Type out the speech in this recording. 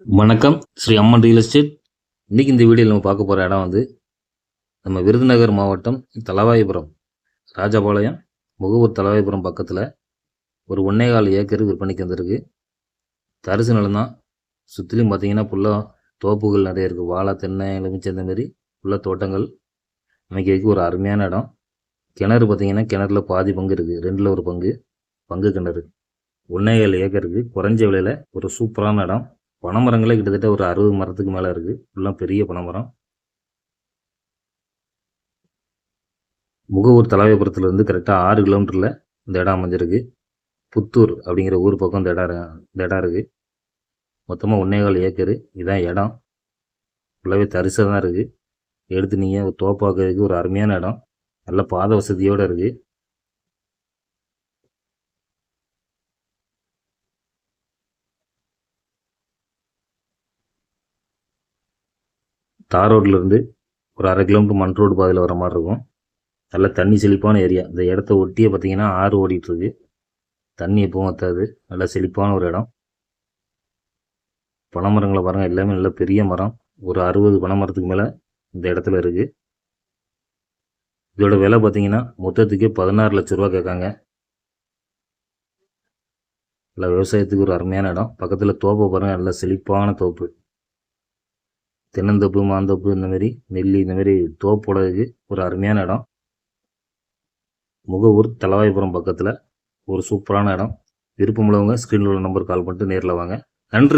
வணக்கம். ஸ்ரீ அம்மன் real estate. இன்னைக்கு இந்த வீடியோவில் நம்ம பார்க்க போகிற இடம் வந்து நம்ம விருதுநகர் மாவட்டம் தளவாய்புரம், ராஜபாளையம், முகவூர் தளவாய்புரம் பக்கத்தில் ஒரு 1.25 ஏக்கர் விற்பனைக்கு வந்திருக்கு. தரிசு நிலம் தான். சுற்றிலும் பார்த்தீங்கன்னா ஃபுல்லாக தோப்புகள் நிறைய இருக்குது. வாழை, தென்னை, எலுமிச்சை இந்த மாதிரி ஃபுல்லாக தோட்டங்கள் அமைக்கிறதுக்கு ஒரு அருமையான இடம். கிணறு பார்த்தீங்கன்னா கிணறுல பாதி பங்கு இருக்குது, 2ல் ஒரு பங்கு கிணறு. 1.25 ஏக்கருக்கு குறைஞ்ச விலையில் ஒரு சூப்பரான இடம். பனைமரங்களே கிட்டத்தட்ட ஒரு 60 மரத்துக்கு மேலே இருக்குது. ஃபுல்லாக பெரிய பனைமரம். முகவூர் தளவாய்புரத்துலேருந்து கரெக்டாக 6 கிலோமீட்டரில் இந்த இடம் அமைஞ்சிருக்கு. புத்தூர் அப்படிங்கிற ஊர் பக்கம் இந்த இடம் இருக்குது. மொத்தமாக 1.25 ஏக்கரு. இதான் இடம். ஃபுல்லாகவே தரிசாக தான் இருக்குது. எடுத்து நீங்கள் ஒரு தோப்பாக்கிறதுக்கு ஒரு அருமையான இடம். நல்ல பாத வசதியோடு இருக்குது. தார் ரோட்லேருந்து ஒரு 1/2 கிலோமீட்டர் மண் ரோடு பாதையில் வர மாதிரி இருக்கும். நல்ல தண்ணி செழிப்பான ஏரியா. இந்த இடத்த ஒட்டியே பார்த்தீங்கன்னா ஆறு ஓடிட்டுருக்கு. தண்ணி எப்பவும் வற்றாது. நல்ல செழிப்பான ஒரு இடம். பனைமரங்களை பாருங்கள், எல்லாமே நல்ல பெரிய மரம். ஒரு 60 பனைமரத்துக்கு மேலே இந்த இடத்துல இருக்குது. இதோட விலை பார்த்தீங்கன்னா மொத்தத்துக்கே 16 லட்ச ரூபா கேட்காங்க. நல்ல விவசாயத்துக்கு ஒரு அருமையான இடம். பக்கத்தில் தோப்பை பாருங்கள், நல்ல செழிப்பான தோப்பு. தென்னந்தோப்பு, மாந்தோப்பு, இந்த மாதிரி நெல்லி, இந்த மாதிரி தோப்போடதுக்கு ஒரு அருமையான இடம். முகவூர் தளவாய்புரம் பக்கத்தில் ஒரு சூப்பரான இடம். விருப்பமுள்ளவங்க ஸ்க்ரீனில் உள்ள நம்பர் கால் பண்ணிட்டு நேரில் வாங்க. நன்றி.